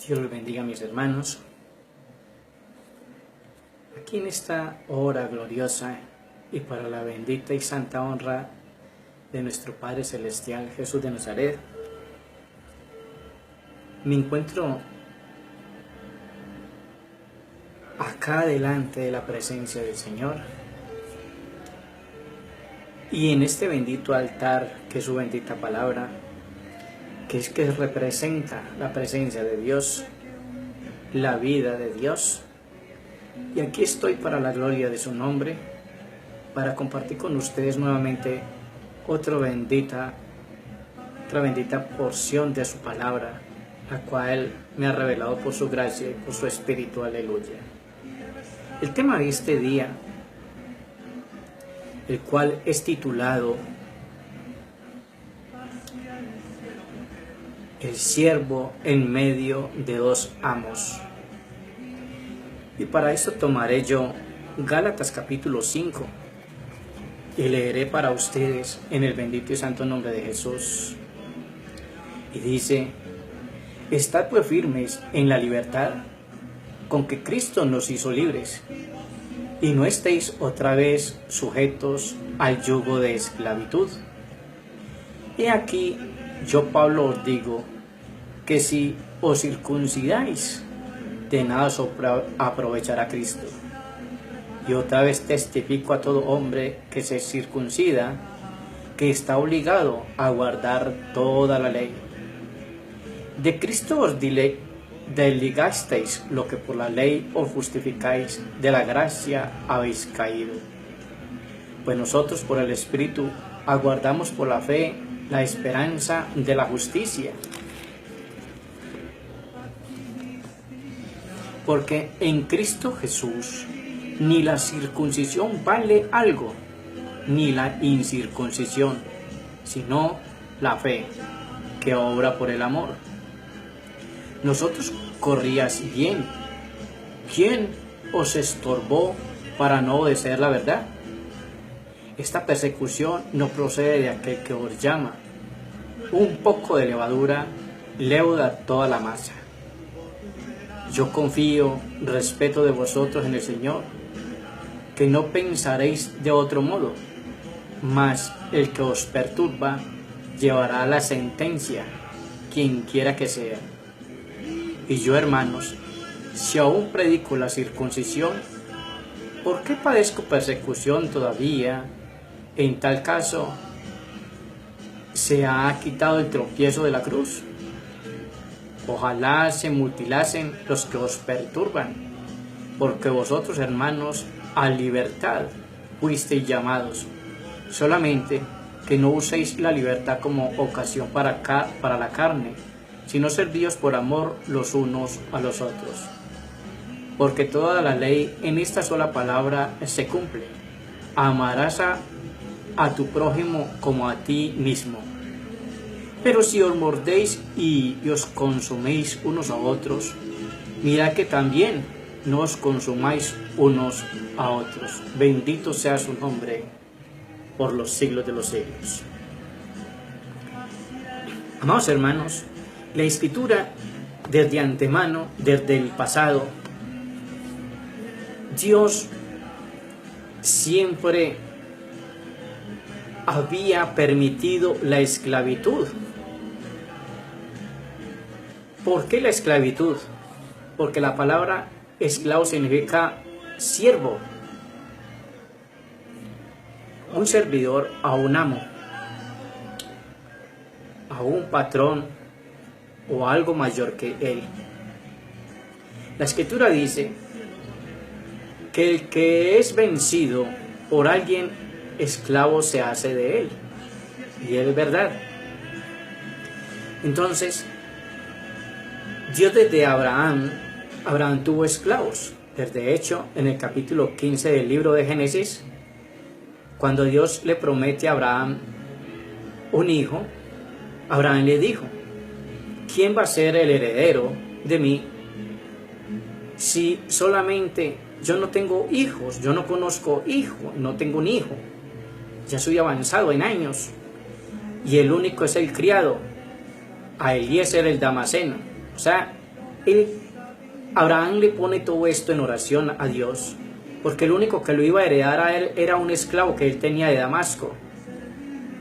Dios los bendiga, mis hermanos. Aquí en esta hora gloriosa y para la bendita y santa honra de nuestro Padre Celestial, Jesús de Nazaret, me encuentro acá delante de la presencia del Señor y en este bendito altar que es su bendita palabra, que representa la presencia de Dios, la vida de Dios. Y aquí estoy para la gloria de su nombre, para compartir con ustedes nuevamente otra bendita porción de su palabra, la cual me ha revelado por su gracia y por su espíritu. Aleluya. El tema de este día, el cual es titulado El siervo en medio de dos amos. Y para esto tomaré yo Gálatas capítulo 5 y leeré para ustedes en el bendito y santo nombre de Jesús. Y dice: Estad pues firmes en la libertad con que Cristo nos hizo libres, y no estéis otra vez sujetos al yugo de esclavitud. Y aquí yo, Pablo, os digo que si os circuncidáis, de nada os aprovechará Cristo. Y otra vez testifico a todo hombre que se circuncida, que está obligado a guardar toda la ley. De Cristo os desligasteis lo que por la ley os justificáis, de la gracia habéis caído. Pues nosotros por el Espíritu aguardamos por la fe la esperanza de la justicia. Porque en Cristo Jesús ni la circuncisión vale algo, ni la incircuncisión, sino la fe que obra por el amor. Nosotros corrías bien. ¿Quién os estorbó para no obedecer la verdad? Esta persecución no procede de aquel que os llama. Un poco de levadura leuda toda la masa. Yo confío, respeto de vosotros en el Señor, que no pensaréis de otro modo, mas el que os perturba llevará la sentencia, quien quiera que sea. Y yo, hermanos, si aún predico la circuncisión, ¿por qué padezco persecución todavía? En tal caso, ¿se ha quitado el tropiezo de la cruz? Ojalá se mutilasen los que os perturban, porque vosotros, hermanos, a libertad fuisteis llamados, solamente que no uséis la libertad como ocasión para la carne, sino servíos por amor los unos a los otros. Porque toda la ley en esta sola palabra se cumple: amarás a tu prójimo como a ti mismo. Pero si os mordéis y os consuméis unos a otros, mirad que también no os consumáis unos a otros. Bendito sea su nombre por los siglos de los siglos. Amados hermanos, la Escritura desde antemano, desde el pasado, Dios siempre había permitido la esclavitud. ¿Por qué la esclavitud? Porque la palabra esclavo significa siervo, un servidor a un amo, a un patrón o algo mayor que él. La Escritura dice que el que es vencido por alguien, esclavo se hace de él. Y es verdad. Entonces, Dios desde Abraham tuvo esclavos. Desde hecho, en el capítulo 15 del libro de Génesis, cuando Dios le promete a Abraham un hijo, Abraham le dijo: ¿quién va a ser el heredero de mí si solamente yo no tengo hijos? Yo no conozco hijo, no tengo un hijo. Ya soy avanzado en años y el único es el criado, a Eliezer el Damaseno. O sea, él, Abraham le pone todo esto en oración a Dios, porque el único que lo iba a heredar a él era un esclavo que él tenía de Damasco.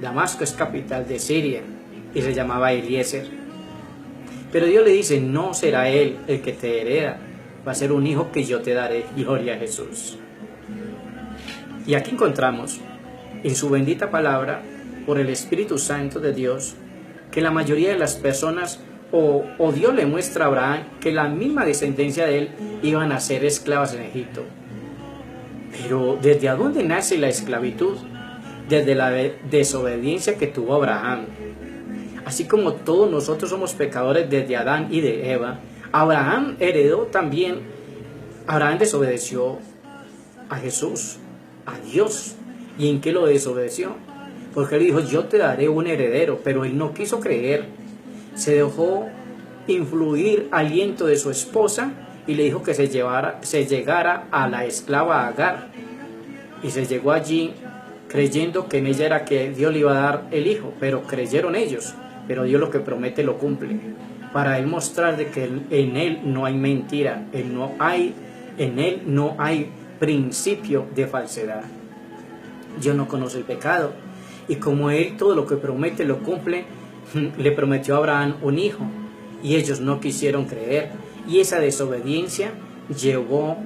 Damasco es capital de Siria y se llamaba Eliezer. Pero Dios le dice, no será él el que te hereda, va a ser un hijo que yo te daré. Gloria a Jesús. Y aquí encontramos en su bendita palabra, por el Espíritu Santo de Dios, que la mayoría de las personas, o Dios le muestra a Abraham que la misma descendencia de él iban a ser esclavas en Egipto. Pero ¿desde a dónde nace la esclavitud? Desde la desobediencia que tuvo Abraham. Así como todos nosotros somos pecadores desde Adán y de Eva, Abraham heredó también, Abraham desobedeció a Jesús, a Dios. ¿Y en qué lo desobedeció? Porque él dijo, yo te daré un heredero, pero él no quiso creer. Se dejó influir aliento de su esposa y le dijo que se llegara a la esclava Agar. Y se llegó allí creyendo que en ella era que Dios le iba a dar el hijo, pero creyeron ellos. Pero Dios lo que promete lo cumple, para él mostrar de que en él no hay mentira, en él no hay principio de falsedad. Dios no conoce el pecado, y como él todo lo que promete lo cumple, le prometió a Abraham un hijo, y ellos no quisieron creer, y esa desobediencia llevó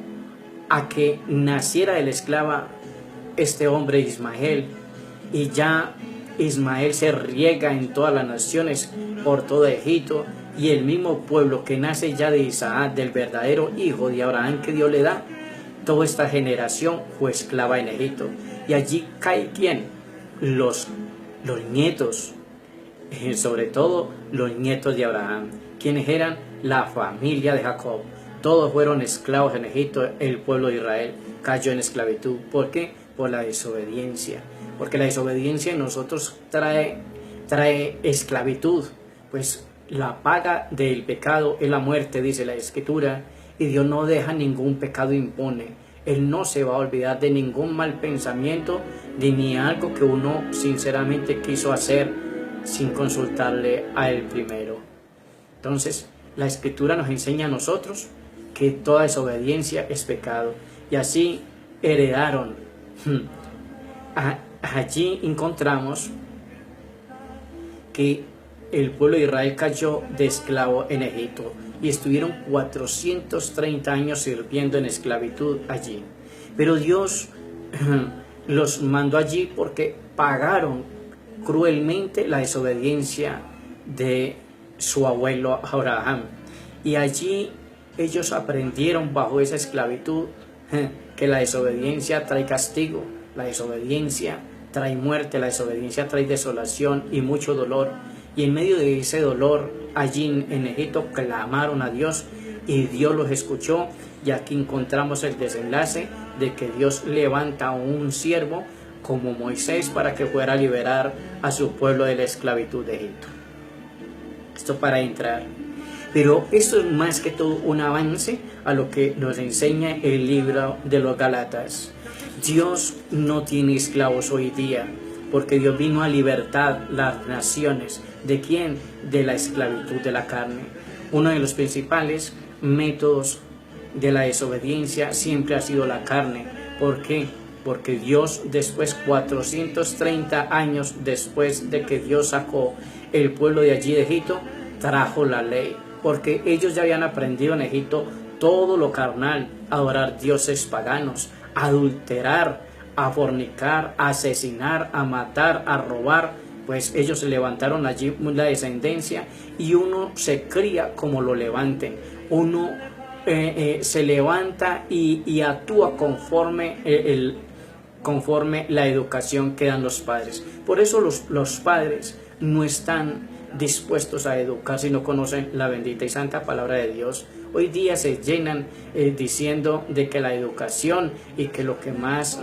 a que naciera de la esclava este hombre Ismael, y ya Ismael se riega en todas las naciones por todo Egipto, y el mismo pueblo que nace ya de Isaac, del verdadero hijo de Abraham que Dios le da, toda esta generación fue esclava en Egipto. Y allí cae ¿quién? Los nietos, sobre todo los nietos de Abraham, quienes eran la familia de Jacob. Todos fueron esclavos en Egipto. El pueblo de Israel cayó en esclavitud. ¿Por qué? Por la desobediencia. Porque la desobediencia en nosotros trae esclavitud. Pues la paga del pecado es la muerte, dice la Escritura. Y Dios no deja ningún pecado impune. Él no se va a olvidar de ningún mal pensamiento, ni algo que uno sinceramente quiso hacer sin consultarle a él primero. Entonces, la Escritura nos enseña a nosotros que toda desobediencia es pecado. Y así heredaron. Allí encontramos que el pueblo de Israel cayó de esclavo en Egipto y estuvieron 430 años sirviendo en esclavitud allí. Pero Dios los mandó allí porque pagaron cruelmente la desobediencia de su abuelo Abraham. Y allí ellos aprendieron bajo esa esclavitud que la desobediencia trae castigo, la desobediencia trae muerte, la desobediencia trae desolación y mucho dolor. Y en medio de ese dolor, allí en Egipto clamaron a Dios y Dios los escuchó. Y aquí encontramos el desenlace de que Dios levanta a un siervo como Moisés para que fuera a liberar a su pueblo de la esclavitud de Egipto. Esto para entrar. Pero esto es más que todo un avance a lo que nos enseña el libro de los Gálatas. Dios no tiene esclavos hoy día, porque Dios vino a libertar las naciones. ¿De quién? De la esclavitud de la carne. Uno de los principales métodos de la desobediencia siempre ha sido la carne. ¿Por qué? Porque Dios después, 430 años después de que Dios sacó el pueblo de allí de Egipto, trajo la ley. Porque ellos ya habían aprendido en Egipto todo lo carnal, adorar dioses paganos, adulterar, a fornicar, a asesinar, a matar, a robar. Pues ellos se levantaron allí la descendencia y uno se cría como lo levanten. Uno se levanta y actúa conforme la educación que dan los padres. Por eso los padres no están dispuestos a educar si no conocen la bendita y santa palabra de Dios. Hoy día se llenan diciendo de que la educación y que lo que más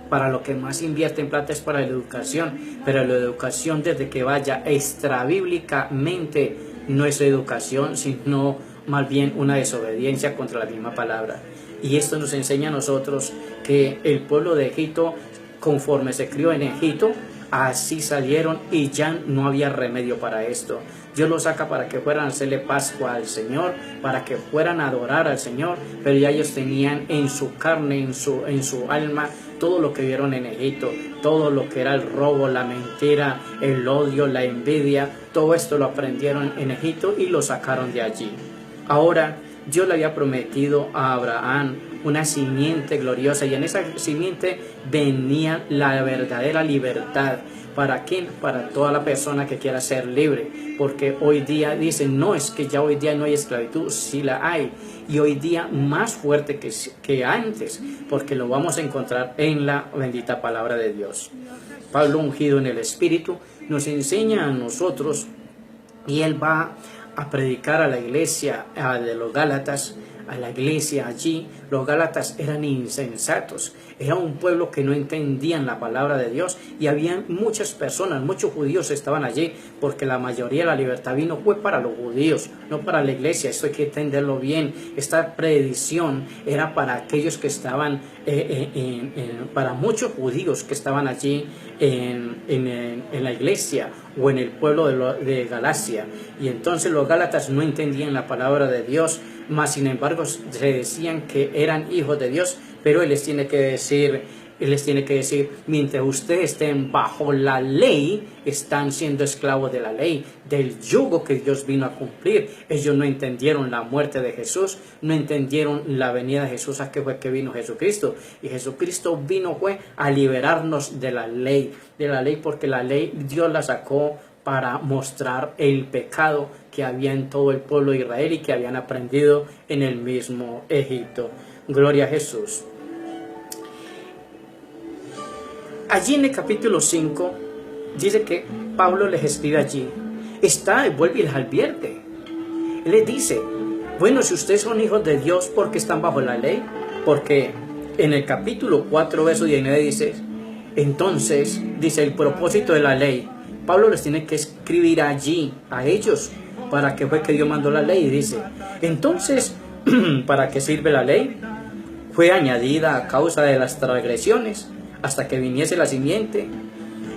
para lo que más invierten plata es para la educación, pero la educación desde que vaya extrabíblicamente no es educación, sino más bien una desobediencia contra la misma palabra. Y esto nos enseña a nosotros que el pueblo de Egipto, conforme se crió en Egipto, así salieron y ya no había remedio para esto. Dios los saca para que fueran a hacerle Pascua al Señor, para que fueran a adorar al Señor, pero ya ellos tenían en su carne, en su alma, todo lo que vieron en Egipto, todo lo que era el robo, la mentira, el odio, la envidia, todo esto lo aprendieron en Egipto y lo sacaron de allí. Ahora, Dios le había prometido a Abraham una simiente gloriosa, y en esa simiente venía la verdadera libertad. ¿Para quién? Para toda la persona que quiera ser libre, porque hoy día dicen, no, es que ya hoy día no hay esclavitud, sí la hay, y hoy día más fuerte que antes, porque lo vamos a encontrar en la bendita palabra de Dios. Pablo, ungido en el Espíritu, nos enseña a nosotros, y él va a predicar a la iglesia de los Gálatas, a la iglesia allí. Los Gálatas eran insensatos, era un pueblo que no entendían la palabra de Dios, y había muchas personas, muchos judíos estaban allí, porque la mayoría de la libertad vino fue para los judíos, no para la iglesia. Esto hay que entenderlo bien. Esta predicción era para aquellos que estaban, para muchos judíos que estaban allí en la iglesia o en el pueblo de Galacia, y entonces los Gálatas no entendían la palabra de Dios, mas sin embargo se decían que eran hijos de Dios, pero Él les tiene que decir, mientras ustedes estén bajo la ley, están siendo esclavos de la ley, del yugo que Dios vino a cumplir. Ellos no entendieron la muerte de Jesús, no entendieron la venida de Jesús, a qué fue que vino Jesucristo. Y Jesucristo vino fue a liberarnos de la ley, porque la ley Dios la sacó para mostrar el pecado que había en todo el pueblo de Israel y que habían aprendido en el mismo Egipto. Gloria a Jesús. Allí en el capítulo 5 dice que Pablo les escribe allí, vuelve y les advierte. Él les dice, bueno, si ustedes son hijos de Dios, ¿por qué están bajo la ley? Porque en el capítulo 4, verso 19 dice, entonces, dice, el propósito de la ley, Pablo les tiene que escribir allí a ellos, para que fue que Dios mandó la ley, y dice, entonces, ¿para qué sirve la ley? Fue añadida a causa de las transgresiones, hasta que viniese la simiente,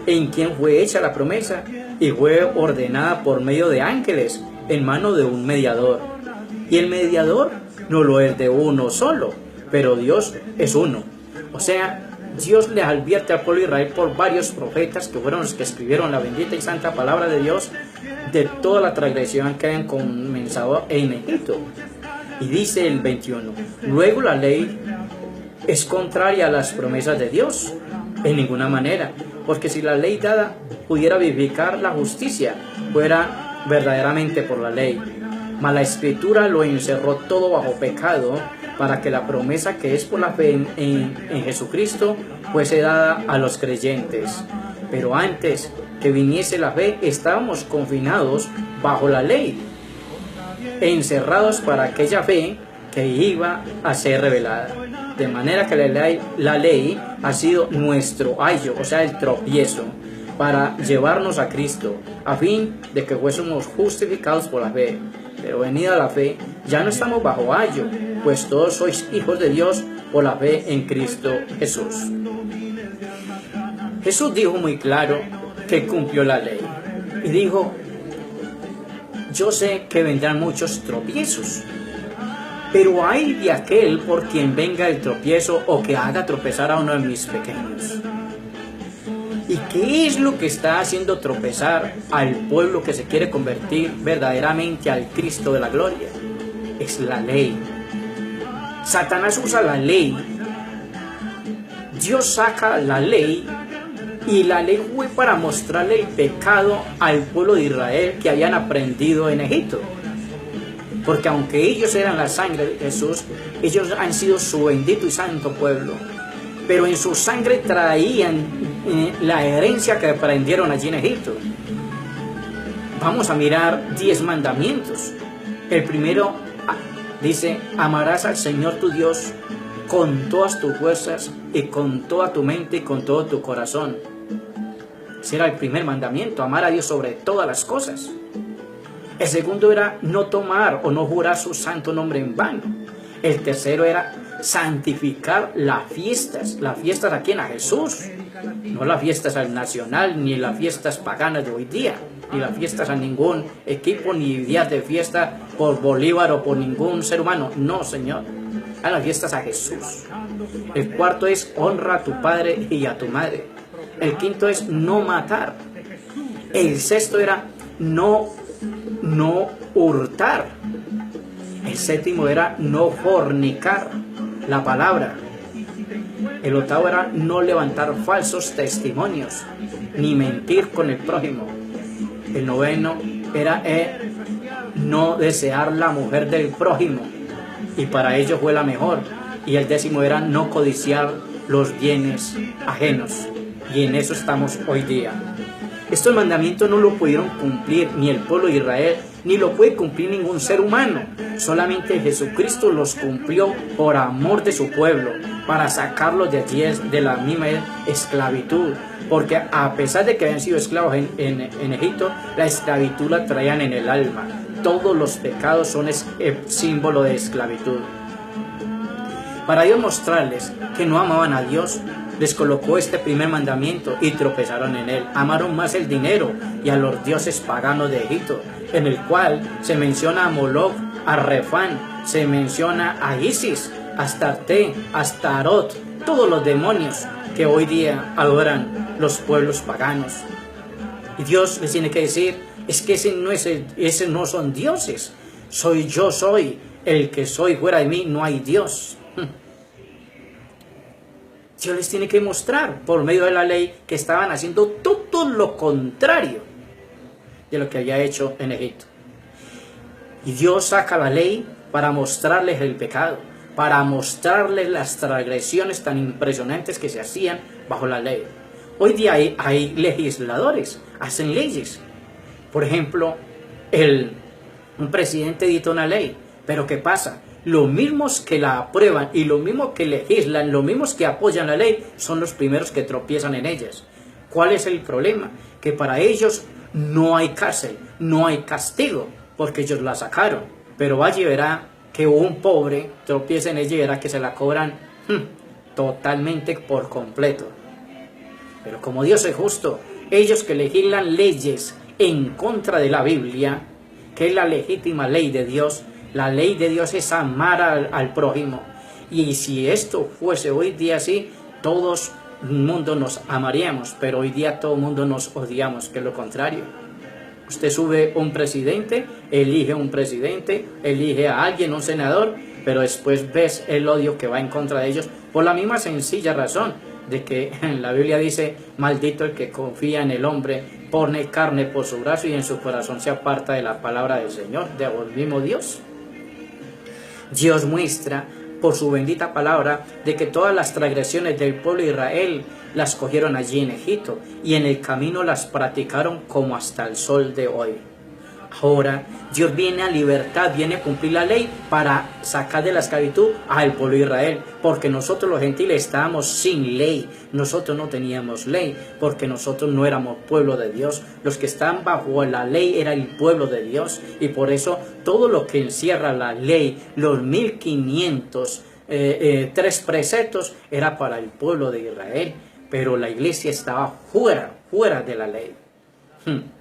en quien fue hecha la promesa, y fue ordenada por medio de ángeles, en mano de un mediador. Y el mediador no lo es de uno solo, pero Dios es uno. O sea, Dios les advierte al pueblo de Israel por varios profetas, que fueron los que escribieron la bendita y santa palabra de Dios, de toda la transgresión que habían comenzado en Egipto. Y dice el 21, luego la ley es contraria a las promesas de Dios, en ninguna manera, porque si la ley dada pudiera vivificar la justicia, fuera verdaderamente por la ley. Mas la Escritura lo encerró todo bajo pecado, para que la promesa que es por la fe en Jesucristo fuese dada a los creyentes. Pero antes que viniese la fe, estábamos confinados bajo la ley, encerrados para aquella fe que iba a ser revelada. De manera que la ley ha sido nuestro ayo, o sea, el tropiezo, para llevarnos a Cristo, a fin de que fuésemos justificados por la fe. Pero venida la fe, ya no estamos bajo ayo, pues todos sois hijos de Dios por la fe en Cristo Jesús. Jesús dijo muy claro que cumplió la ley. Y dijo, yo sé que vendrán muchos tropiezos, pero hay de aquel por quien venga el tropiezo o que haga tropezar a uno de mis pequeños. ¿Y qué es lo que está haciendo tropezar al pueblo que se quiere convertir verdaderamente al Cristo de la gloria? Es la ley. Satanás usa la ley. Dios saca la ley, y la ley fue para mostrarle el pecado al pueblo de Israel que habían aprendido en Egipto. Porque aunque ellos eran la sangre de Jesús, ellos han sido su bendito y santo pueblo. Pero en su sangre traían la herencia que aprendieron allí en Egipto. Vamos a mirar 10 mandamientos. El primero dice, amarás al Señor tu Dios con todas tus fuerzas y con toda tu mente y con todo tu corazón. Ese era el primer mandamiento, amar a Dios sobre todas las cosas. El segundo era no tomar o no jurar su santo nombre en vano. El tercero era santificar las fiestas. ¿A quién? A Jesús. No las fiestas al nacional, ni las fiestas paganas de hoy día, ni las fiestas a ningún equipo, ni días de fiesta por Bolívar o por ningún ser humano. No, Señor. A las fiestas a Jesús. El cuarto es honra a tu padre y a tu madre. El quinto es no matar. El sexto era no hurtar. El séptimo era no fornicar la palabra. El octavo era no levantar falsos testimonios, ni mentir con el prójimo. El noveno era no desear la mujer del prójimo, y para ello fue la mejor. Y el décimo era no codiciar los bienes ajenos, y en eso estamos hoy día. Estos mandamientos no lo pudieron cumplir ni el pueblo de Israel, ni lo puede cumplir ningún ser humano. Solamente Jesucristo los cumplió por amor de su pueblo, para sacarlos de allí, de la misma esclavitud. Porque a pesar de que habían sido esclavos en Egipto, la esclavitud la traían en el alma. Todos los pecados son símbolo de esclavitud. Para Dios mostrarles que no amaban a Dios, les colocó este primer mandamiento y tropezaron en él. Amaron más el dinero y a los dioses paganos de Egipto, en el cual se menciona a Moloch, a Refán, se menciona a Isis, a Astarte, a Astarot, todos los demonios que hoy día adoran los pueblos paganos. Y Dios les tiene que decir, es que ese no son dioses, yo soy el que soy, fuera de mí no hay Dios. Dios les tiene que mostrar por medio de la ley que estaban haciendo todo lo contrario de lo que había hecho en Egipto. Y Dios saca la ley para mostrarles el pecado, para mostrarles las transgresiones tan impresionantes que se hacían bajo la ley. Hoy día hay legisladores, hacen leyes. Por ejemplo, un presidente edita una ley, pero ¿qué pasa? Los mismos que la aprueban y los mismos que legislan, los mismos que apoyan la ley, son los primeros que tropiezan en ellas. ¿Cuál es el problema? Que para ellos no hay cárcel, no hay castigo, porque ellos la sacaron. Pero vaya y verá que un pobre tropieza en ella y verá que se la cobran totalmente por completo. Pero como Dios es justo, ellos que legislan leyes en contra de la Biblia, que es la legítima ley de Dios, la ley de Dios es amar al prójimo. Y si esto fuese hoy día así, todos el mundo nos amaríamos, pero hoy día todo el mundo nos odiamos, que es lo contrario. Usted sube un presidente, elige un presidente, elige a alguien, un senador, pero después ves el odio que va en contra de ellos, por la misma sencilla razón de que en la Biblia dice, maldito el que confía en el hombre, pone carne por su brazo y en su corazón se aparta de la palabra del Señor, del mismo Dios. Dios muestra por su bendita palabra de que todas las transgresiones del pueblo de Israel las cogieron allí en Egipto y en el camino las practicaron como hasta el sol de hoy. Ahora Dios viene a libertad, viene a cumplir la ley para sacar de la esclavitud al pueblo de Israel, porque nosotros los gentiles estábamos sin ley, nosotros no teníamos ley, porque nosotros no éramos pueblo de Dios. Los que están bajo la ley era el pueblo de Dios, y por eso todo lo que encierra la ley, los 1503 preceptos, era para el pueblo de Israel, pero la iglesia estaba fuera de la ley.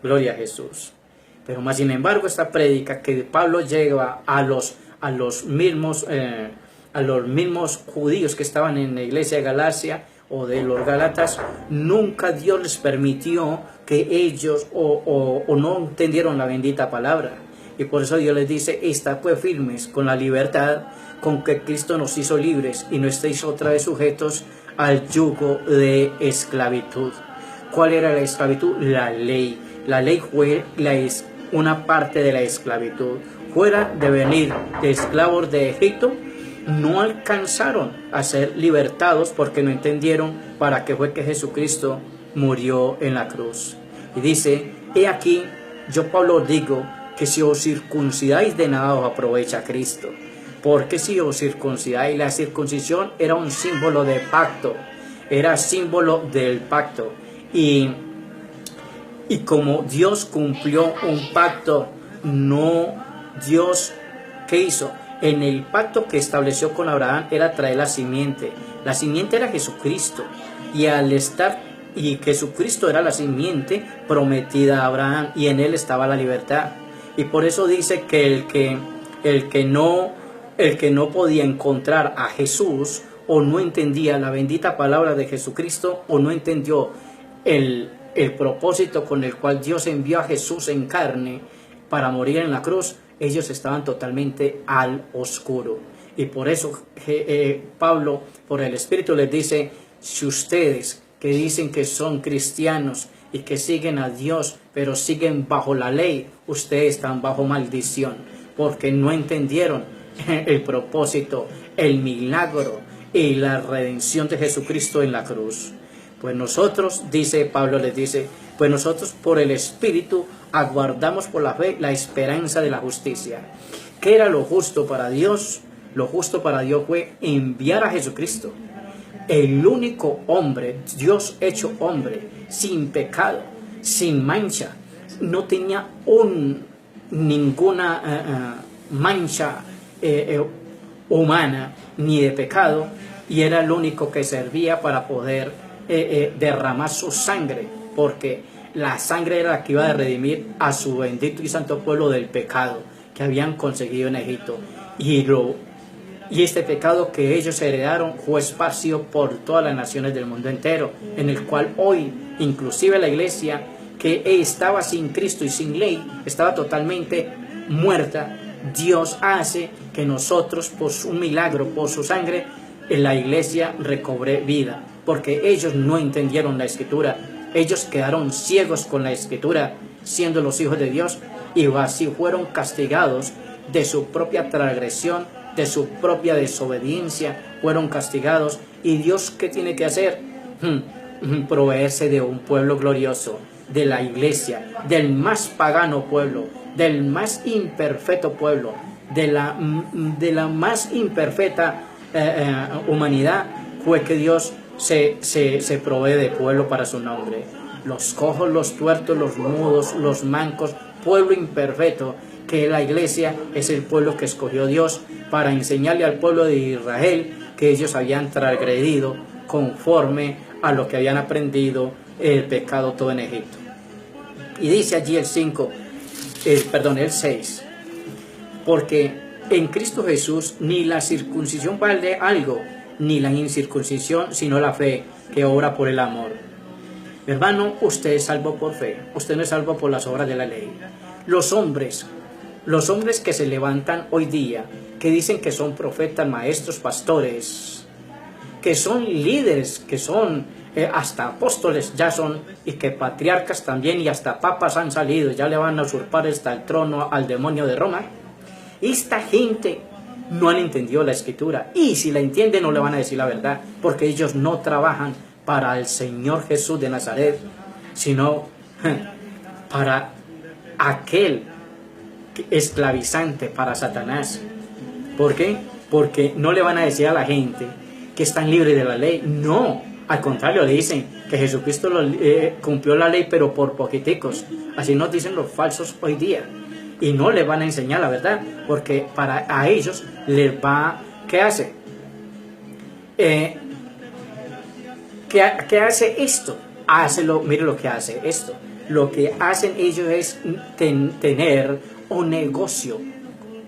Gloria a Jesús. Pero más sin embargo, esta prédica que Pablo lleva a los mismos judíos que estaban en la iglesia de Galacia o de los Gálatas, nunca Dios les permitió que ellos o no entendieron la bendita palabra. Y por eso Dios les dice, estad pues firmes con la libertad con que Cristo nos hizo libres y no estéis otra vez sujetos al yugo de esclavitud. ¿Cuál era la esclavitud? La ley. La ley fue una parte de la esclavitud. Fuera de venir de esclavos de Egipto, no alcanzaron a ser libertados porque no entendieron para qué fue que Jesucristo murió en la cruz. Y dice, he aquí, yo Pablo digo, que si os circuncidáis de nada os aprovecha Cristo. Porque si os circuncidáis, la circuncisión era un símbolo de pacto, era símbolo del pacto. Y como Dios cumplió un pacto, Dios, ¿qué hizo? En el pacto que estableció con Abraham era traer la simiente. La simiente era Jesucristo. Y Jesucristo era la simiente prometida a Abraham, y en él estaba la libertad. Y por eso dice que el que no podía encontrar a Jesús, o no entendía la bendita palabra de Jesucristo, o no entendió el propósito con el cual Dios envió a Jesús en carne para morir en la cruz, ellos estaban totalmente al oscuro. Y por eso Pablo, por el Espíritu, les dice: si ustedes que dicen que son cristianos y que siguen a Dios, pero siguen bajo la ley, ustedes están bajo maldición, porque no entendieron el propósito, el milagro y la redención de Jesucristo en la cruz. Pues nosotros, dice Pablo, les dice, pues nosotros por el Espíritu aguardamos por la fe la esperanza de la justicia. ¿Qué era lo justo para Dios? Lo justo para Dios fue enviar a Jesucristo, el único hombre, Dios hecho hombre, sin pecado, sin mancha, no tenía ninguna mancha humana ni de pecado, y era el único que servía para poder derramar su sangre, porque la sangre era la que iba a redimir a su bendito y santo pueblo del pecado que habían conseguido en Egipto. Y este pecado que ellos heredaron fue esparcido por todas las naciones del mundo entero, en el cual hoy, inclusive la iglesia que estaba sin Cristo y sin ley, estaba totalmente muerta. Dios hace que nosotros, por su milagro, por su sangre, en la iglesia recobre vida, porque ellos no entendieron la Escritura. Ellos quedaron ciegos con la Escritura, siendo los hijos de Dios, y así fueron castigados de su propia transgresión, de su propia desobediencia, fueron castigados. ¿Y Dios qué tiene que hacer? Proveerse de un pueblo glorioso, de la iglesia, del más pagano pueblo, del más imperfecto pueblo, de la más imperfecta humanidad. Fue que Dios se provee de pueblo para su nombre. Los cojos, los tuertos, los mudos, los mancos, pueblo imperfecto, que la iglesia es el pueblo que escogió Dios para enseñarle al pueblo de Israel que ellos habían transgredido conforme a lo que habían aprendido el pecado todo en Egipto. Y dice allí el 6, porque en Cristo Jesús ni la circuncisión vale algo, ni la incircuncisión, sino la fe que obra por el amor. Hermano, usted es salvo por fe, usted no es salvo por las obras de la ley. Los hombres que se levantan hoy día, que dicen que son profetas, maestros, pastores, que son líderes, que son hasta apóstoles ya son, y que patriarcas también, y hasta papas han salido, ya le van a usurpar hasta el trono al demonio de Roma. Esta gente no han entendido la Escritura, y si la entienden no le van a decir la verdad, porque ellos no trabajan para el Señor Jesús de Nazaret, sino para aquel esclavizante, para Satanás. ¿Por qué? Porque no le van a decir a la gente que están libres de la ley. No, al contrario, le dicen que Jesucristo cumplió la ley, pero por poquiticos. Así nos dicen los falsos hoy día. Y no le van a enseñar la verdad, porque a ellos les va... ¿Qué hace? ¿Qué hace esto? Mire lo que hace esto. Lo que hacen ellos es tener un negocio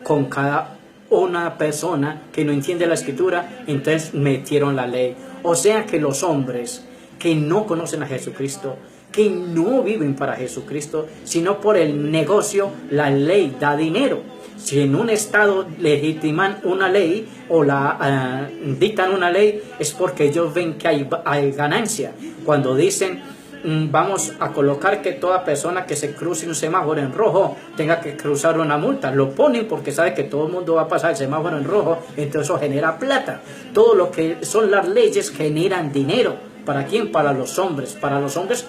con cada una persona que no entiende la Escritura. Entonces metieron la ley. O sea que los hombres que no conocen a Jesucristo, que no viven para Jesucristo, sino por el negocio, la ley da dinero. Si en un estado legitiman una ley o la dictan una ley, es porque ellos ven que hay ganancia. Cuando dicen vamos a colocar que toda persona que se cruce un semáforo en rojo tenga que cruzar una multa, lo ponen porque sabe que todo el mundo va a pasar el semáforo en rojo, entonces eso genera plata. Todo lo que son las leyes generan dinero. ¿Para quién? Para los hombres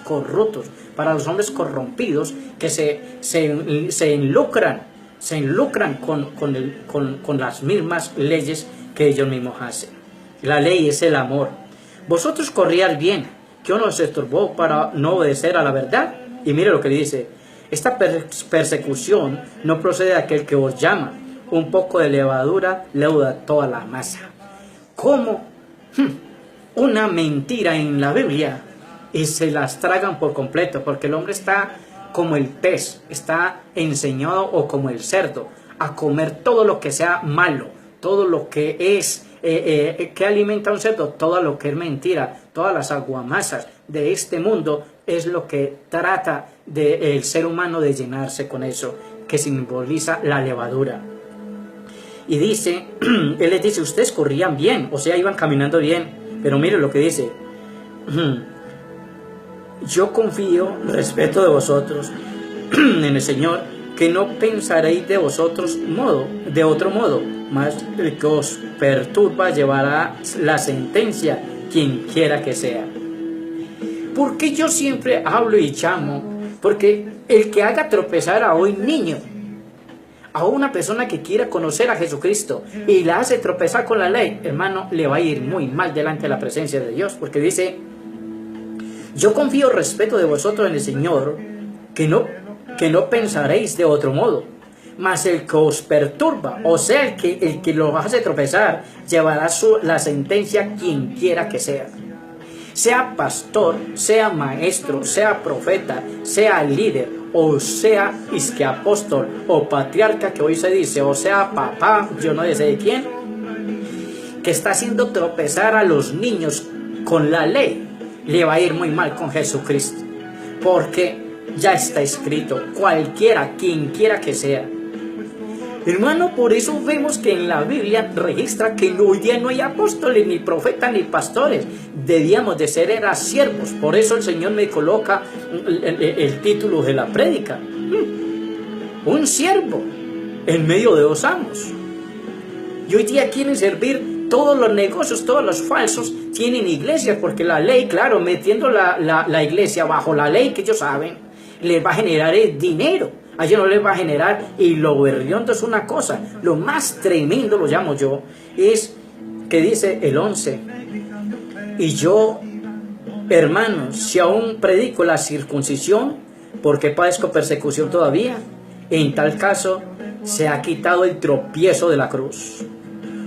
corruptos, para los hombres corrompidos que se enlucran con las mismas leyes que ellos mismos hacen. La ley es el amor. Vosotros corríais bien, que uno se estorbó para no obedecer a la verdad. Y mire lo que le dice: esta persecución no procede de aquel que os llama. un poco de levadura leuda toda la masa. ¿Cómo? Una mentira en la Biblia y se las tragan por completo, porque el hombre está como el pez, está enseñado, o como el cerdo, a comer todo lo que sea malo, todo lo que es, que alimenta a un cerdo, todo lo que es mentira, todas las aguamasas de este mundo es lo que trata el ser humano de llenarse con eso, que simboliza la levadura. Y dice, él les dice, ustedes corrían bien, o sea, iban caminando bien, pero mire lo que dice, yo confío, respeto de vosotros en el Señor, que no pensaréis de vosotros de otro modo, mas el que os perturba llevará la sentencia, quien quiera que sea. ¿Por qué yo siempre hablo y llamo? Porque el que haga tropezar a un niño, a una persona que quiera conocer a Jesucristo y la hace tropezar con la ley, hermano, le va a ir muy mal delante de la presencia de Dios, porque dice, yo confío, respeto de vosotros en el Señor, que no pensaréis de otro modo, mas el que os perturba, o sea, el que lo hace tropezar, llevará la sentencia, quien quiera que sea. Sea pastor, sea maestro, sea profeta, sea líder, o sea apóstol o patriarca, que hoy se dice, o sea papá, yo no sé de quién, que está haciendo tropezar a los niños con la ley, le va a ir muy mal con Jesucristo, porque ya está escrito, cualquiera, quien quiera que sea. Hermano, por eso vemos que en la Biblia registra que hoy día no hay apóstoles, ni profetas, ni pastores. Debíamos de ser siervos. Por eso el Señor me coloca el título de la prédica. Un siervo en medio de dos amos. Y hoy día quieren servir todos los negocios, todos los falsos tienen iglesias, porque la ley, claro, metiendo la iglesia bajo la ley que ellos saben, les va a generar dinero. A ellos no les va a generar, y lo berriondo es una cosa, lo más tremendo, lo llamo yo, es que dice el 11, y yo, hermanos, si aún predico la circuncisión, porque padezco persecución todavía, en tal caso se ha quitado el tropiezo de la cruz.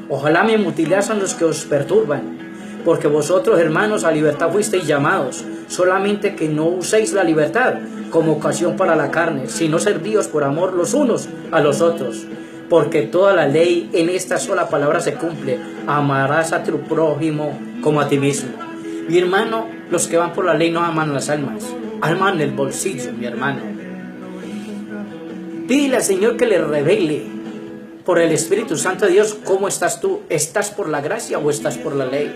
Ojalá me mutilasen los que os perturban, porque vosotros, hermanos, a libertad fuisteis llamados, solamente que no uséis la libertad como ocasión para la carne, sino servíos por amor los unos a los otros, porque toda la ley en esta sola palabra se cumple: amarás a tu prójimo como a ti mismo. Mi hermano, los que van por la ley no aman las almas, aman el bolsillo, mi hermano. Pídele al Señor que le revele por el Espíritu Santo de Dios cómo estás tú. ¿Estás por la gracia o estás por la ley?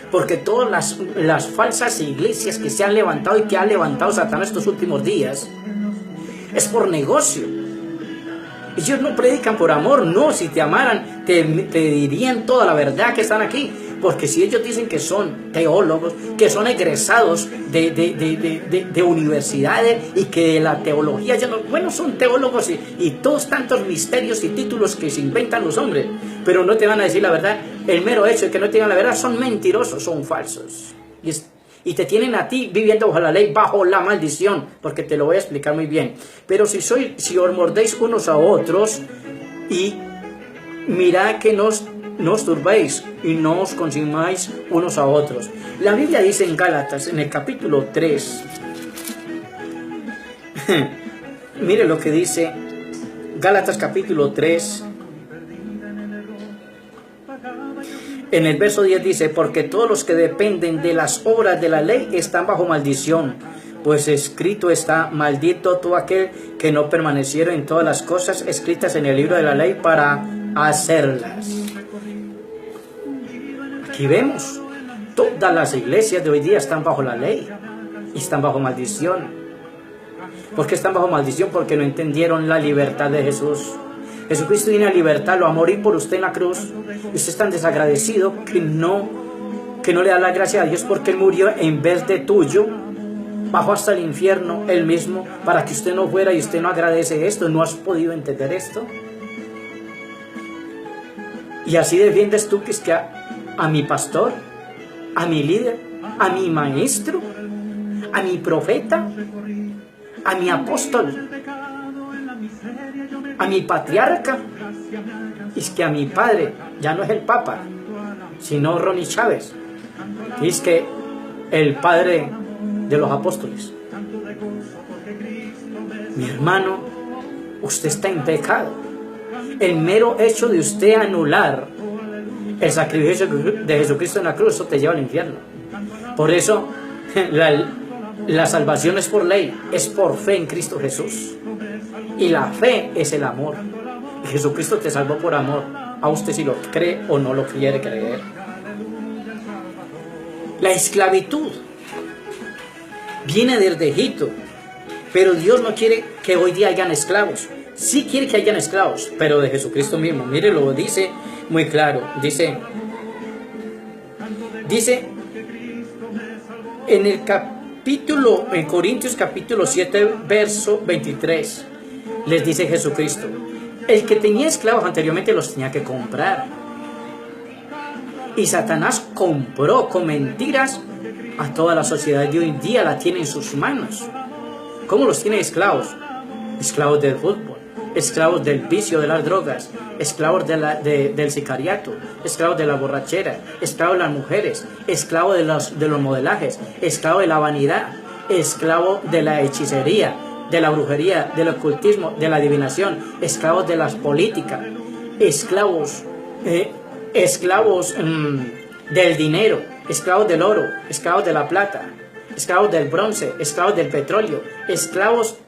Porque todas las falsas iglesias que se han levantado y que ha levantado Satanás estos últimos días es por negocio. Ellos no predican por amor, no. Si te amaran, te dirían toda la verdad que están aquí. Porque si ellos dicen que son teólogos, que son egresados de universidades y que de la teología, bueno, son teólogos y todos tantos misterios y títulos que se inventan los hombres, pero no te van a decir la verdad. El mero hecho de que no te digan la verdad, son mentirosos, son falsos. Y te tienen a ti viviendo bajo la ley, bajo la maldición, porque te lo voy a explicar muy bien. Pero si os mordéis unos a otros, y mirad que no os turbéis y no os consumáis unos a otros. La Biblia dice en Gálatas, en el capítulo 3, mire lo que dice Gálatas capítulo 3, en el verso 10 dice: porque todos los que dependen de las obras de la ley están bajo maldición, pues escrito está: maldito todo aquel que no permaneciera en todas las cosas escritas en el libro de la ley para hacerlas. Aquí vemos, todas las iglesias de hoy día están bajo la ley y están bajo maldición. ¿Por qué están bajo maldición? Porque no entendieron la libertad de Jesús. Jesucristo viene a libertarlo, a morir por usted en la cruz, y usted es tan desagradecido que no le da la gracia a Dios, porque Él murió en vez de tuyo, bajó hasta el infierno Él mismo para que usted no fuera, y usted no agradece esto. ¿No has podido entender esto? Y así defiendes tú que es que a mi pastor, a mi líder, a mi maestro, a mi profeta, a mi apóstol, a mi patriarca, Es que a mi padre ya no es el Papa, sino Ronnie Chávez. Es que el padre de los apóstoles. Mi hermano, usted está en pecado. El mero hecho de usted anular el sacrificio de Jesucristo en la cruz, eso te lleva al infierno. Por eso, la salvación es por ley, es por fe en Cristo Jesús. Y la fe es el amor. Y Jesucristo te salvó por amor, a usted si lo cree o no lo quiere creer. La esclavitud viene desde Egipto, pero Dios no quiere que hoy día hayan esclavos. Sí quiere que hayan esclavos, pero de Jesucristo mismo. Mire, lo dice muy claro. Dice en Corintios capítulo 7, verso 23, les dice Jesucristo, el que tenía esclavos anteriormente los tenía que comprar. Y Satanás compró con mentiras a toda la sociedad de hoy en día, la tiene en sus manos. ¿Cómo los tiene esclavos? Esclavos del fútbol, esclavos del vicio de las drogas, esclavos del sicariato, esclavos de la borrachera, esclavos de las mujeres, esclavos de los modelajes, esclavos de la vanidad, esclavos de la hechicería, de la brujería, del ocultismo, de la adivinación, esclavos de las políticas, esclavos del dinero, esclavos del oro, esclavos de la plata, esclavos del bronce, esclavos del petróleo, esclavos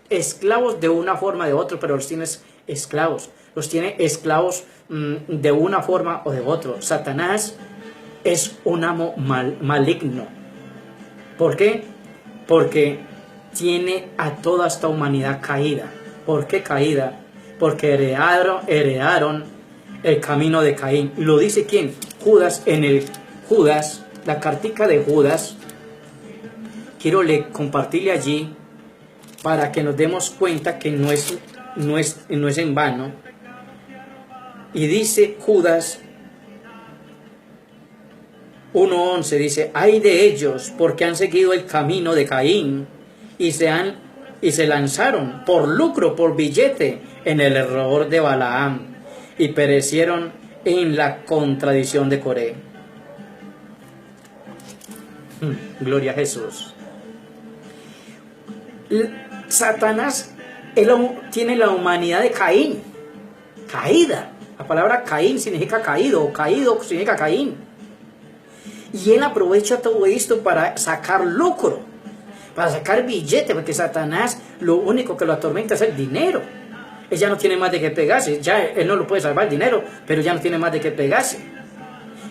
de una forma o de otra, pero los tienes esclavos, de una forma o de otra. Satanás es un amo maligno. ¿Por qué? Porque tiene a toda esta humanidad caída. ¿Por qué caída? Porque heredaron el camino de Caín. ¿Lo dice quién? Judas, la cartica de Judas. Quiero compartirle allí para que nos demos cuenta que no es en vano. Y dice Judas 1:11, dice, ay de ellos, porque han seguido el camino de Caín y se lanzaron por lucro, por billete, en el error de Balaam y perecieron en la contradicción de Coré. Gloria a Jesús. Satanás tiene la humanidad de Caín, caída. La palabra Caín significa caído, o caído significa Caín. Y él aprovecha todo esto para sacar lucro, para sacar billete, porque Satanás lo único que lo atormenta es el dinero. Él ya no tiene más de qué pegarse, ya él no lo puede salvar el dinero, pero ya no tiene más de qué pegarse.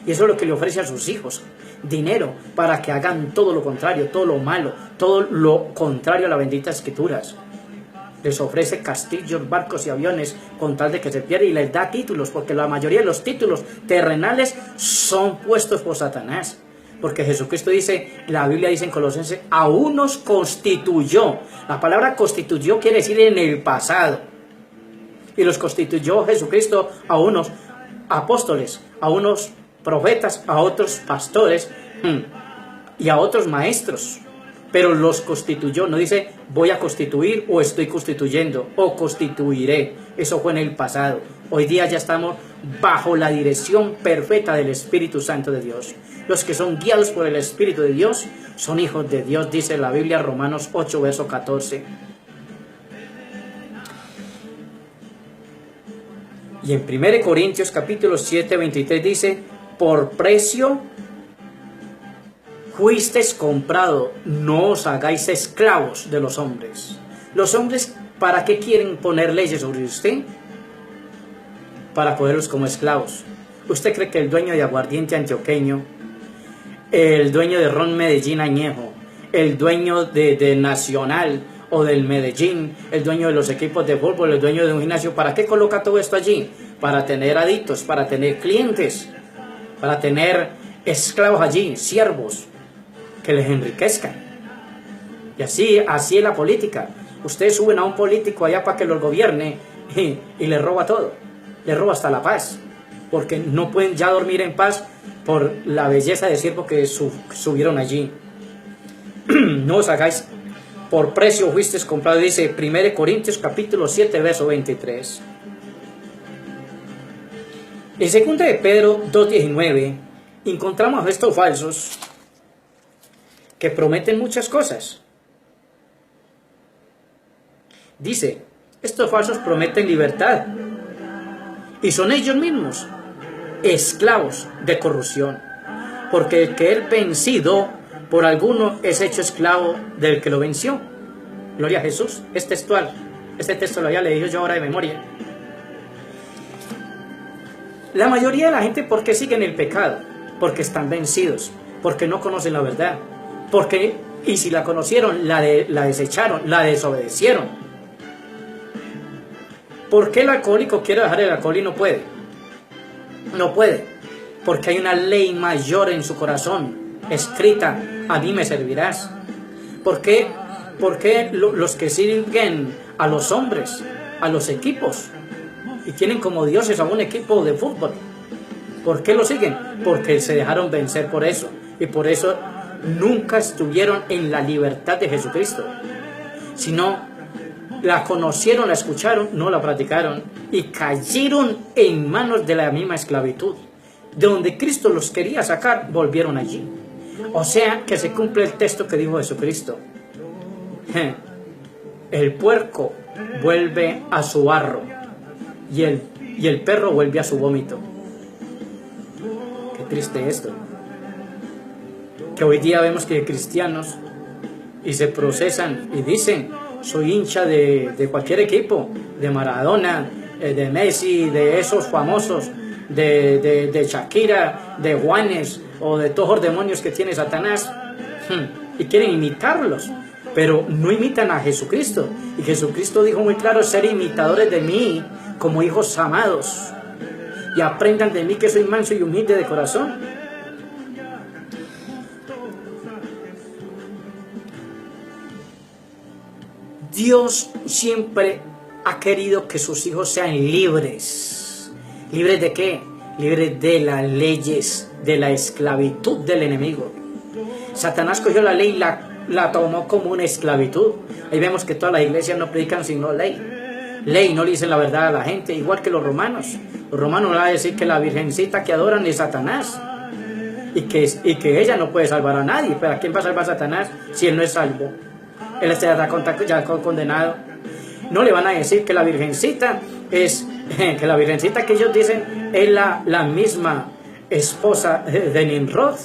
Y eso es lo que le ofrece a sus hijos, dinero, para que hagan todo lo contrario, todo lo malo, todo lo contrario a las benditas escrituras. Les ofrece castillos, barcos y aviones con tal de que se pierda, y les da títulos, porque la mayoría de los títulos terrenales son puestos por Satanás. Porque Jesucristo dice, la Biblia dice en Colosenses, aún nos constituyó. La palabra constituyó quiere decir en el pasado. Y los constituyó Jesucristo a unos apóstoles, a unos profetas, a otros pastores y a otros maestros. Pero los constituyó, no dice voy a constituir o estoy constituyendo o constituiré. Eso fue en el pasado. Hoy día ya estamos bajo la dirección perfecta del Espíritu Santo de Dios. Los que son guiados por el Espíritu de Dios son hijos de Dios, dice la Biblia, Romanos 8, verso 14. Y en 1 Corintios capítulo 7, 23 dice, por precio fuisteis comprado, no os hagáis esclavos de los hombres. Los hombres, ¿para qué quieren poner leyes sobre usted? Para ponerlos como esclavos. ¿Usted cree que el dueño de aguardiente antioqueño, el dueño de ron Medellín añejo, el dueño de Nacional o del Medellín, el dueño de los equipos de fútbol, el dueño de un gimnasio, ¿para qué coloca todo esto allí? Para tener adictos, para tener clientes, para tener esclavos allí, siervos, que les enriquezcan. Y así es la política. Ustedes suben a un político allá para que los gobierne y le roba todo, le roba hasta la paz, porque no pueden ya dormir en paz por la belleza de siervo que subieron allí. No os hagáis, por precio fuisteis comprado, dice 1 Corintios capítulo 7, verso 23. En 2 de Pedro 2:19 encontramos a estos falsos que prometen muchas cosas. Dice, estos falsos prometen libertad y son ellos mismos esclavos de corrupción, porque el que es vencido por alguno es hecho esclavo del que lo venció. Gloria a Jesús. Es textual. Este texto lo había leído yo ahora de memoria. La mayoría de la gente, ¿por qué siguen el pecado? Porque están vencidos, porque no conocen la verdad, y si la conocieron, la desecharon, la desobedecieron. ¿Por qué el alcohólico quiere dejar el alcohol y no puede? No puede, porque hay una ley mayor en su corazón, escrita, a mí me servirás. ¿Por qué los que siguen a los hombres, a los equipos, y tienen como dioses a un equipo de fútbol? ¿Por qué lo siguen? Porque se dejaron vencer por eso, y por eso nunca estuvieron en la libertad de Jesucristo, sino la conocieron, la escucharon, no la practicaron y cayeron en manos de la misma esclavitud. De donde Cristo los quería sacar, volvieron allí. O sea que se cumple el texto que dijo Jesucristo. El puerco vuelve a su barro y el perro vuelve a su vómito. Qué triste esto. Que hoy día vemos que cristianos y se procesan y dicen, soy hincha de cualquier equipo, de Maradona, de Messi, de esos famosos, de Shakira, de Juanes o de todos los demonios que tiene Satanás, y quieren imitarlos, pero no imitan a Jesucristo. Y Jesucristo dijo muy claro, ser imitadores de mí como hijos amados, y aprendan de mí que soy manso y humilde de corazón. Dios siempre ha querido que sus hijos sean libres. ¿Libres de qué? Libres de las leyes, de la esclavitud del enemigo. Satanás cogió la ley y la tomó como una esclavitud. Ahí vemos que todas las iglesias no predican sino ley. Ley, no le dicen la verdad a la gente, igual que los romanos. Los romanos van a decir que la virgencita que adoran es Satanás. Y que ella no puede salvar a nadie. ¿Pero a quién va a salvar a Satanás si él no es salvo? Él estará ya condenado. No le van a decir que la virgencita que ellos dicen es la misma esposa de Nimrod,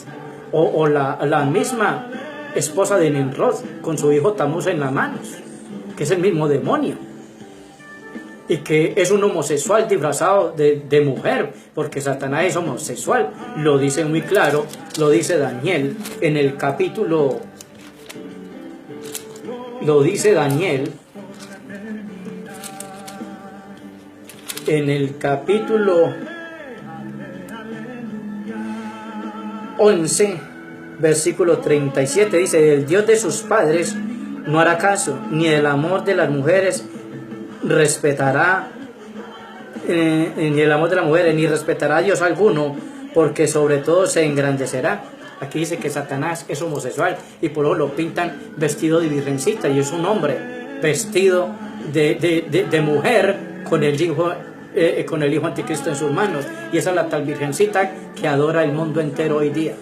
o la misma esposa de Nimrod con su hijo Tamuz en las manos, que es el mismo demonio, y que es un homosexual disfrazado de mujer, porque Satanás es homosexual. Lo dice muy claro, lo dice Daniel en el capítulo. Lo dice Daniel en el capítulo 11, versículo 37. Dice, el Dios de sus padres no hará caso, ni del amor de las mujeres respetará, ni el amor de las mujeres, ni respetará a Dios alguno, porque sobre todo se engrandecerá. Aquí dice que Satanás es homosexual y por eso lo pintan vestido de virgencita, y es un hombre vestido de mujer con el hijo anticristo en sus manos, y esa es la tal virgencita que adora el mundo entero hoy día.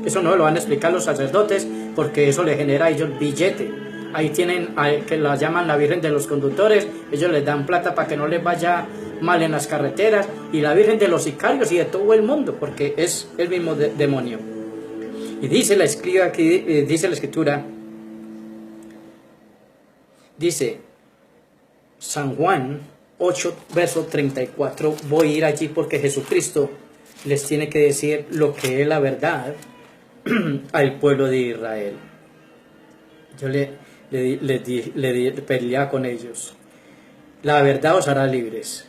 Eso no lo van a explicar los sacerdotes, porque eso le genera a ellos billete. Ahí tienen que la llaman la Virgen de los Conductores, ellos les dan plata para que no les vaya mal en las carreteras, y la Virgen de los Sicarios y de todo el mundo, porque es el mismo demonio. Y dice la escritura, dice San Juan 8, verso 34, voy a ir allí porque Jesucristo les tiene que decir lo que es la verdad al pueblo de Israel. Yo le peleaba con ellos. La verdad os hará libres.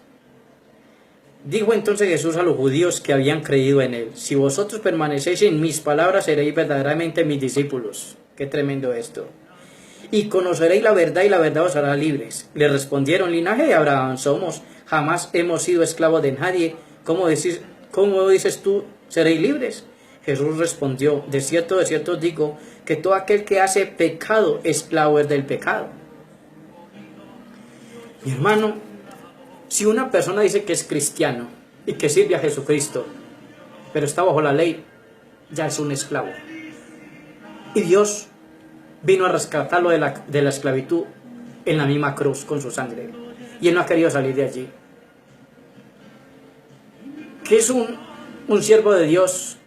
Dijo entonces Jesús a los judíos que habían creído en él, si vosotros permanecéis en mis palabras, seréis verdaderamente mis discípulos. Qué tremendo esto. Y conoceréis la verdad, y la verdad os hará libres. Le respondieron, linaje de Abraham somos, jamás hemos sido esclavos de nadie. ¿Cómo dices tú, seréis libres? Jesús respondió, de cierto os digo, que todo aquel que hace pecado, esclavo es del pecado. Mi hermano, si una persona dice que es cristiano y que sirve a Jesucristo, pero está bajo la ley, ya es un esclavo. Y Dios vino a rescatarlo de la esclavitud en la misma cruz con su sangre. Y él no ha querido salir de allí. Que es un siervo de Dios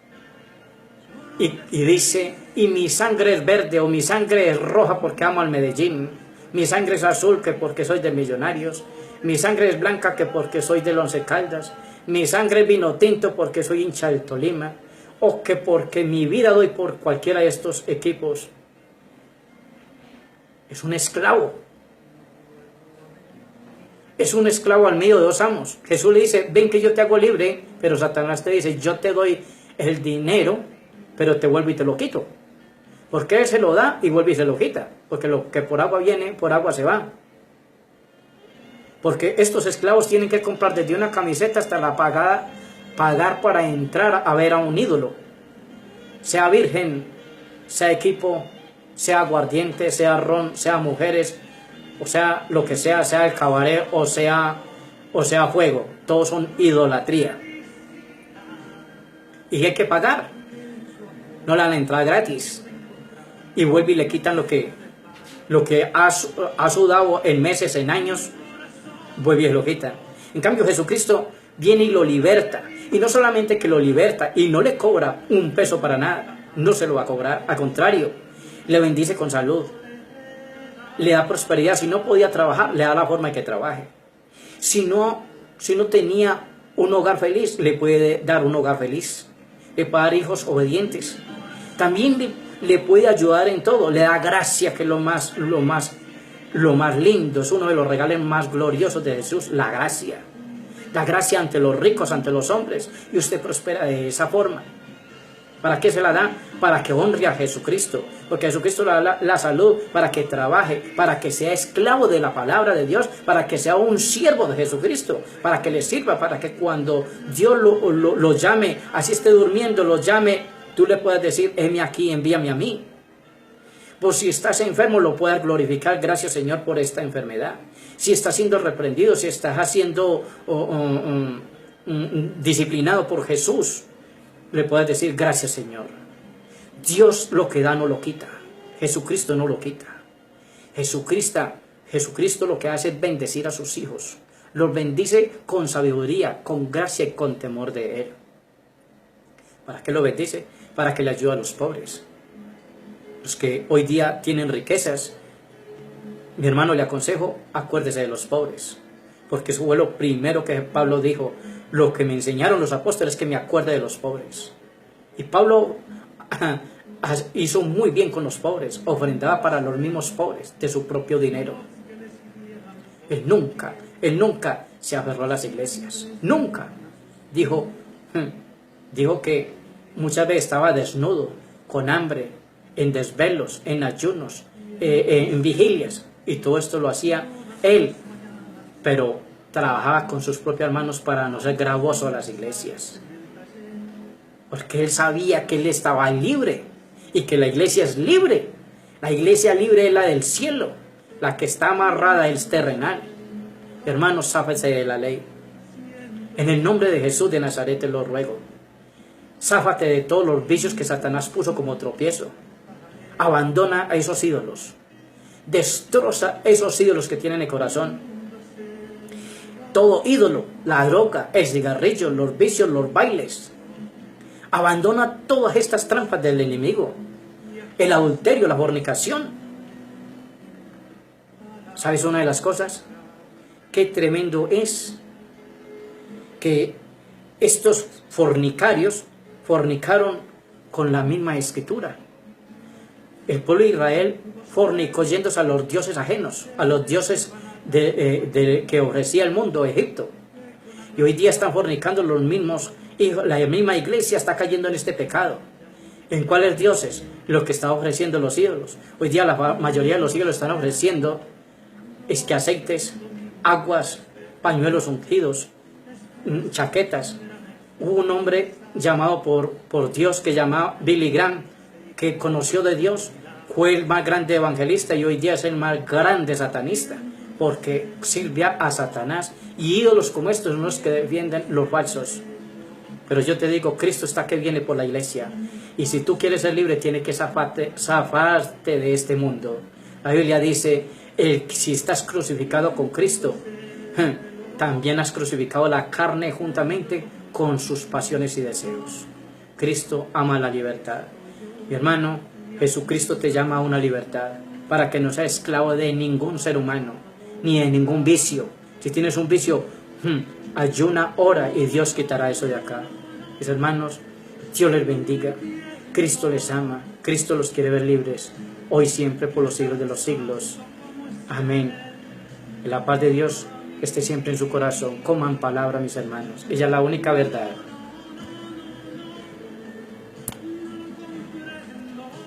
y dice, y mi sangre es verde o mi sangre es roja porque amo al Medellín, mi sangre es azul que porque soy de Millonarios, mi sangre es blanca que porque soy del Once Caldas, mi sangre es vino tinto porque soy hincha del Tolima, o que porque mi vida doy por cualquiera de estos equipos. Es un esclavo. Es un esclavo al medio de dos amos. Jesús le dice, ven que yo te hago libre, pero Satanás te dice, yo te doy el dinero, pero te vuelvo y te lo quito. Porque él se lo da y vuelve y se lo quita. Porque lo que por agua viene, por agua se va. Porque estos esclavos tienen que comprar desde una camiseta hasta la pagar para entrar a ver a un ídolo. Sea virgen, sea equipo, sea aguardiente, sea ron, sea mujeres, o sea lo que sea el cabaret o sea fuego. Todos son idolatría. Y hay que pagar. No le dan la entrada gratis. Y vuelve y le quitan lo que ha sudado en meses, en años, vuelve y lo quita. En cambio Jesucristo viene y lo liberta. Y no solamente que lo liberta y no le cobra un peso para nada. No se lo va a cobrar. Al contrario, le bendice con salud. Le da prosperidad. Si no podía trabajar, le da la forma de que trabaje. Si no tenía un hogar feliz, le puede dar un hogar feliz. Le puede dar hijos obedientes. También le puede ayudar en todo. Le da gracia, que es lo más lindo. Es uno de los regalos más gloriosos de Jesús, la gracia. La gracia ante los ricos, ante los hombres. Y usted prospera de esa forma. ¿Para qué se la da? Para que honre a Jesucristo. Porque Jesucristo le da la salud para que trabaje, para que sea esclavo de la palabra de Dios, para que sea un siervo de Jesucristo, para que le sirva, para que cuando Dios lo llame, así esté durmiendo, lo llame, tú le puedas decir, heme aquí, envíame a mí. Pues si estás enfermo, lo puedas glorificar, gracias Señor por esta enfermedad. Si estás siendo reprendido, si estás siendo disciplinado por Jesús, le puedes decir, gracias Señor. Dios lo que da no lo quita. Jesucristo no lo quita. Jesucristo lo que hace es bendecir a sus hijos. Los bendice con sabiduría, con gracia y con temor de Él. ¿Para qué lo bendice? Para que le ayude a los pobres. Los que hoy día tienen riquezas, mi hermano, le aconsejo, acuérdese de los pobres. Porque eso fue lo primero que Pablo dijo. Lo que me enseñaron los apóstoles es que me acuerde de los pobres. Y Pablo hizo muy bien con los pobres. Ofrendaba para los mismos pobres de su propio dinero. Él nunca se aferró a las iglesias. Nunca. Dijo que muchas veces estaba desnudo, con hambre, en desvelos, en ayunos, en vigilias. Y todo esto lo hacía él. Pero trabajaba con sus propias manos para no ser gravoso a las iglesias. Porque él sabía que él estaba libre y que la iglesia es libre. La iglesia libre es la del cielo. La que está amarrada es terrenal. Hermanos, záfese de la ley. En el nombre de Jesús de Nazaret te lo ruego. Záfate de todos los vicios que Satanás puso como tropiezo. Abandona a esos ídolos. Destroza esos ídolos que tienen el corazón. Todo ídolo, la droga, el cigarrillo, los vicios, los bailes. Abandona todas estas trampas del enemigo. El adulterio, la fornicación. ¿Sabes una de las cosas? Qué tremendo es que estos fornicarios fornicaron con la misma escritura. El pueblo de Israel fornicó yéndose a los dioses ajenos, a los dioses que ofrecía el mundo, Egipto. Y hoy día están fornicando los mismos hijos, la misma iglesia está cayendo en este pecado. ¿En cuáles dioses? Los que están ofreciendo los ídolos. Hoy día la mayoría de los ídolos están ofreciendo aceites, aguas, pañuelos ungidos, chaquetas. Hubo un hombre llamado por Dios que llamaba Billy Graham, que conoció de Dios, fue el más grande evangelista y hoy día es el más grande satanista, porque sirve a Satanás, y ídolos como estos son los que defienden los falsos. Pero yo te digo, Cristo está que viene por la iglesia, y si tú quieres ser libre, tienes que zafarte de este mundo. La Biblia dice, si estás crucificado con Cristo, también has crucificado la carne juntamente con sus pasiones y deseos. Cristo ama la libertad. Mi hermano, Jesucristo te llama a una libertad, para que no seas esclavo de ningún ser humano, ni de ningún vicio. Si tienes un vicio, ayuna, ora, y Dios quitará eso de acá. Mis hermanos, Dios les bendiga. Cristo les ama. Cristo los quiere ver libres, hoy y siempre, por los siglos de los siglos. Amén. La paz de Dios esté siempre en su corazón. Coman palabra, mis hermanos. Ella es la única verdad.